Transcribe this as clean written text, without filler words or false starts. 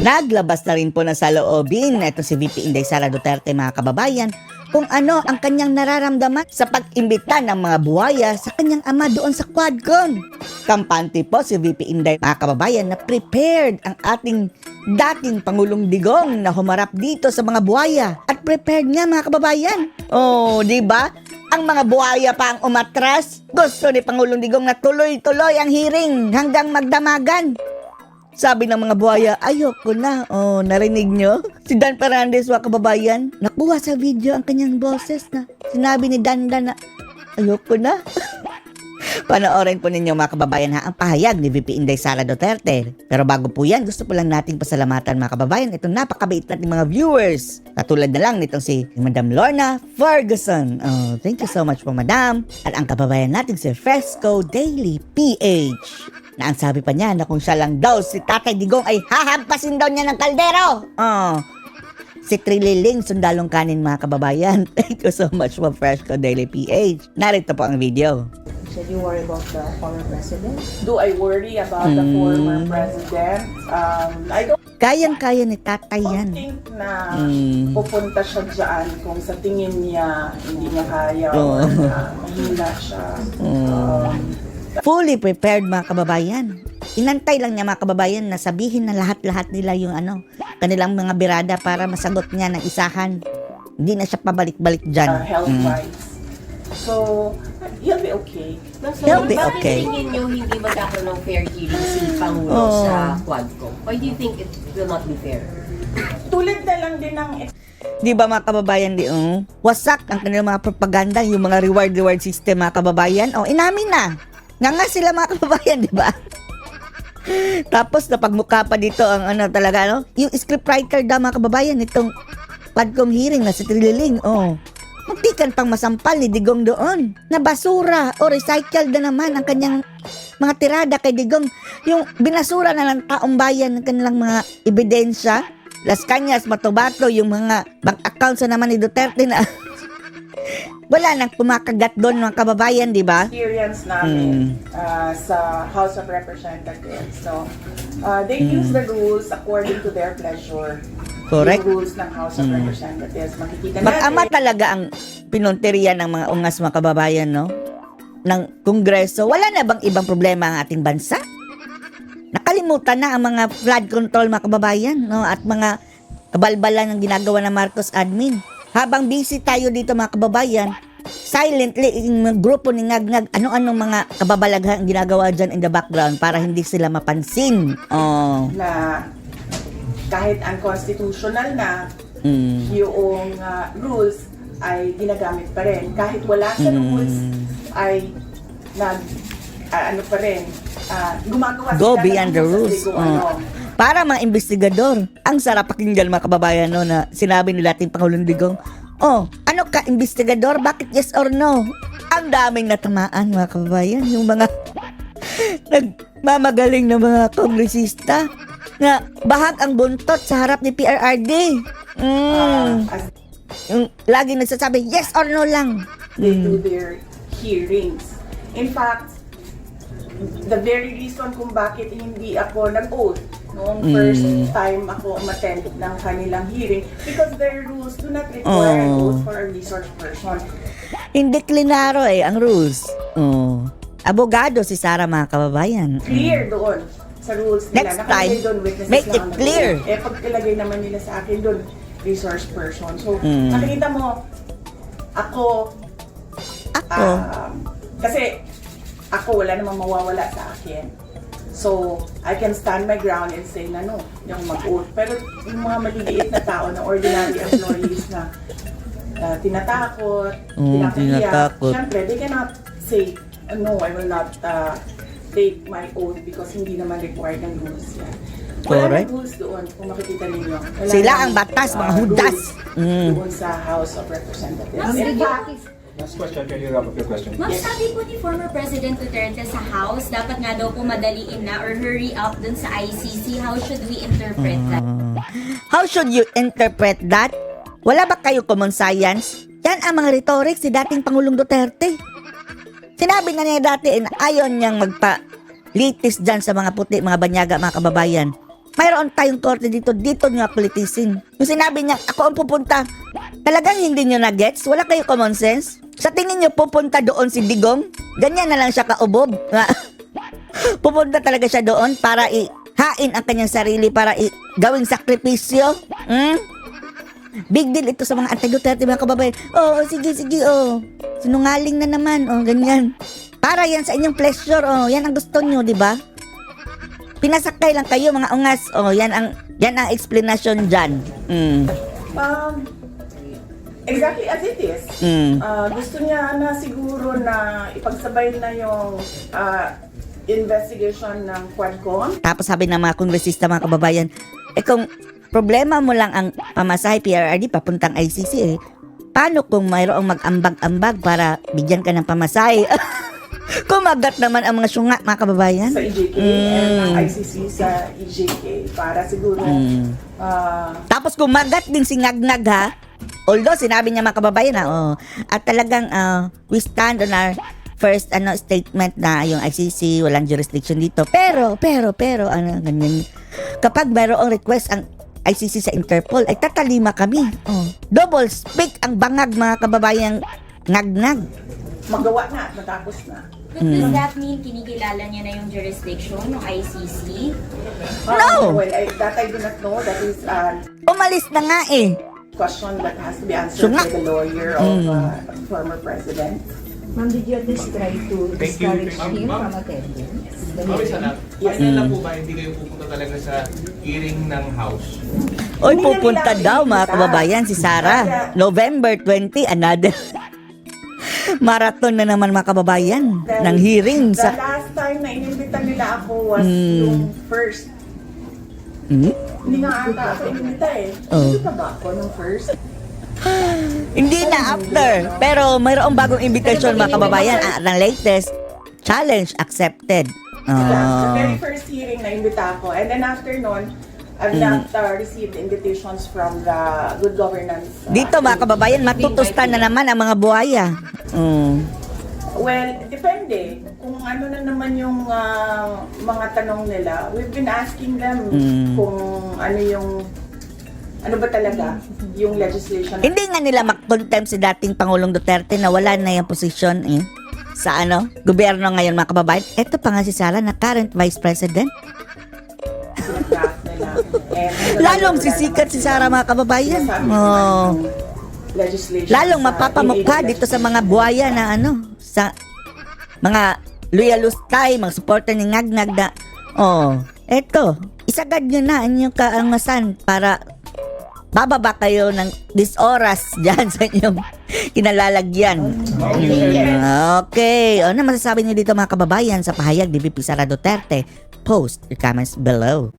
Naglabas na rin po ng saloobin na ito si VP Inday Sara Duterte, mga kababayan, kung ano ang kanyang nararamdaman sa pag-imbita ng mga buhaya sa kanyang ama doon sa Quadcon. Kampante po si VP Inday, mga kababayan, na prepared ang ating dating Pangulong Digong na humarap dito sa mga buhaya. At prepared nga, mga kababayan. Oh, di ba? Ang mga buhaya pa ang umatras. Gusto ni Pangulong Digong na tuloy-tuloy ang hearing hanggang magdamagan. Sabi ng mga buhaya, ayoko na. Oh, narinig nyo? Si Dan Fernandez, mga kababayan, nakuha sa video ang kanyang boses na sinabi ni Dan na ayoko na. Panoorin po ninyo, mga kababayan, ha, ang pahayag ni VP Inday Sara Duterte. Pero bago po yan, gusto po lang nating pasalamatan, mga kababayan, itong napakabait nating mga viewers. Katulad na lang nitong si Madam Lorna Ferguson. Oh, thank you so much po, Madam. At ang kababayan natin si Fresco Daily PH. Na ang sabi pa niya na kung siya lang daw si Tatay Digong ay hahampasin daw niya ng kaldero. Oh. Si Trililing, sundalong kanin, mga kababayan. Thank you so much for Fresco Daily PH. Narito po ang video. Should you worry about the former president? Do I worry about the former president? I don't Kayang-kaya ni Tatay yan. think na pupunta siya dyan kung sa tingin niya hindi niya kaya Oo. or na mahina siya. Fully prepared, mga kababayan. Inantay lang niya, mga kababayan, na sabihin na lahat-lahat nila yung kanilang mga birada para masagot niya ng isahan. Hindi na siya pabalik-balik dyan. Health-wise. So, he'll be okay. He'll be Bakit okay. tingin nyo hindi magkakaroon ng fair hearing si Pangulo Oh. sa Quadcom? Why do you think it will not be fair? Tulad na lang din ng Di ba, mga kababayan, wasak ang kanilang mga propaganda, yung mga reward system, mga kababayan. Oh, inamin na. Nga sila, mga kababayan, di ba? Tapos napagmukha pa dito ang talaga, yung scriptwriter daw, mga kababayan, itong Quadcom hearing na si Trililing, muntikan pang masampal ni Digong doon. Na basura o recycled na naman ang kanyang mga tirada kay Digong. Yung binasura na ng taong bayan ng kanilang mga ebidensya. Las Cañas, Matabato, yung mga bank accounts na naman ni Duterte na wala nang pumakagat doon, mga kababayan, di ba? experience namin sa House of Representatives. So, they use the rules according to their pleasure. Correct. Yung rules ng House of Representatives. Makikita Mag-ama natin. talaga ang pinunteriya ng mga ungas, mga kababayan, no? Ng Kongreso. Wala na bang ibang problema ang ating bansa? Nakalimutan na ang mga flood control, mga kababayan, no? At mga kabalbalan ng ginagawa ng Marcos admin. Habang busy tayo dito, mga kababayan, silently, yung mga grupo ni Ngag-Ngag, ano-anong mga kababalaghan ang ginagawa dyan in the background para hindi sila mapansin. Oh. Na kahit unconstitutional na yung rules ay ginagamit pa rin. Kahit wala sa rules ay pa rin, gumagawa Go sila beyond ng the kung rules. kung ano. Para mga investigador. Ang sarap pakinggan, mga kababayan, no, na sinabi nila ating Pangulong Digong, ano ka, investigador? Bakit yes or no? Ang daming natamaan, mga kababayan. Yung mga nagmamagaling na mga kongresista na bahag ang buntot sa harap ni PRRD. As Yung lagi nagsasabi, yes or no lang. they do their hearings. In fact, the very reason kung bakit hindi ako nag-oath noong first time ako umattend ng kanilang hearing, because their rules do not require an oath for a resource person. Hindi klinaro ang rules. Abogado si Sara, mga kababayan. Clear doon sa rules nila. Next Nakalagay time, doon, witnesses make lang it ang clear. nag-oath. Pag ilagay naman nila sa akin doon, resource person. So, nakikita mo, ako, kasi ako wala namang mawawala sa akin. So, I can stand my ground and say na no, yung mag-oath. Pero yung mga maliliit na tao, na ordinary employees na tinatakot, tinatakot. syempre, they cannot say, no, I will not take my oath because hindi naman required ng rules yan. Wala Correct. ng rules doon, kung makikita ninyo. Wala Sila ng, ang batas, mga hudas. rules doon sa House of Representatives. In fact, Last question, can you wrap up your question? Ma'am, sabi po ni former President Duterte sa House, dapat nga daw po madaliin na or hurry up dun sa ICC. How should we interpret that? How should you interpret that? Wala ba kayo common science? Yan ang mga rhetorics si dating Pangulong Duterte. Sinabi na niya dati na ayaw niyang magpa-litis dyan sa mga puti, mga banyaga, mga kababayan. mayroon tayong korte dito nyo ako litisin. Yung sinabi niya, ako ang pupunta. Talagang hindi nyo na-gets? Wala kayo common sense? Sa tingin nyo, pupunta doon si Digong? Ganyan na lang siya kaubob. Pupunta talaga siya doon para ihain ang kanyang sarili, para gawing sakripisyo. Big deal ito sa mga anti-Duterte, mga kababayan. Oo, sige, sinungaling na naman. Ganyan. Para yan sa inyong pleasure. Yan ang gusto nyo, di ba? Pinasakay lang kayo, mga ungas. Yan ang explanation dyan. Exactly as it is. Gusto niya na siguro na ipagsabay na yung investigation ng Quadcom. Tapos sabi ng mga kongresista, mga kababayan, kung problema mo lang ang pamasahe PRRD papuntang ICC, paano kung mayroong mag-ambag-ambag para bigyan ka ng pamasahe? Kumagat naman ang mga syunga, mga kababayan. Sa EJK and ng ICC sa EJK para siguro Tapos kumagat din si Ngagnag, ha? Although sinabi niya, mga kababayan, at talagang we stand on our first statement na yung ICC walang jurisdiction dito. Pero ganyan. Kapag mayroong request ang ICC sa Interpol, ay tatalima kami. Double speak ang bangag, mga kababayang Ngagnag. magawa na at matapos na. But does that mean kinikilala niya na yung jurisdiction ng ICC? No! Well, that I do not know. That is Umalis na nga eh. question that has to be answered by the lawyer of former president. Ma'am, did you at least try to Thank you. discourage him from attending? Mami, sana, final na po ba hindi kayo pupunta talaga sa hearing ng House? Oy, pupunta daw, mga kababayan, si Sarah. November 20, another marathon na naman, mga kababayan, ng hearing The sa... last time na inimbita nila ako was yung first. Hindi nga ata ako inimbita eh. Hindi pa ba ako nung first? Hindi na after. Pero mayroong bagong invitation, mga kababayan. Ang latest, challenge accepted. The very first hearing na imbita ako. And then after nun, I've not received invitations from the Good Governance. Dito, mga kababayan, matutustan na naman ang mga buhaya. Well, depende. Kung ano na naman yung mga tanong nila. We've been asking them kung ano ba talaga yung legislation. Hindi nga nila makontempt si dating Pangulong Duterte na wala na yung posisyon sa gobyerno ngayon, mga kababayan. Ito pa nga si Sara na current Vice President. Draft nila. And Lalong sisikat si Sara, mga kababayan. Legislation Lalong sa mapapamukha illegal dito sa mga buhaya na sa mga loyalustay, mga supporter ni Ngagnag na, eto, isagad nyo na ang inyong kaangasan para bababa kayo ng oras dyan sa inyong kinalalagyan. Okay. Ano masasabi niyo dito, mga kababayan, sa pahayag ni VP Sara Duterte? Post your comments below.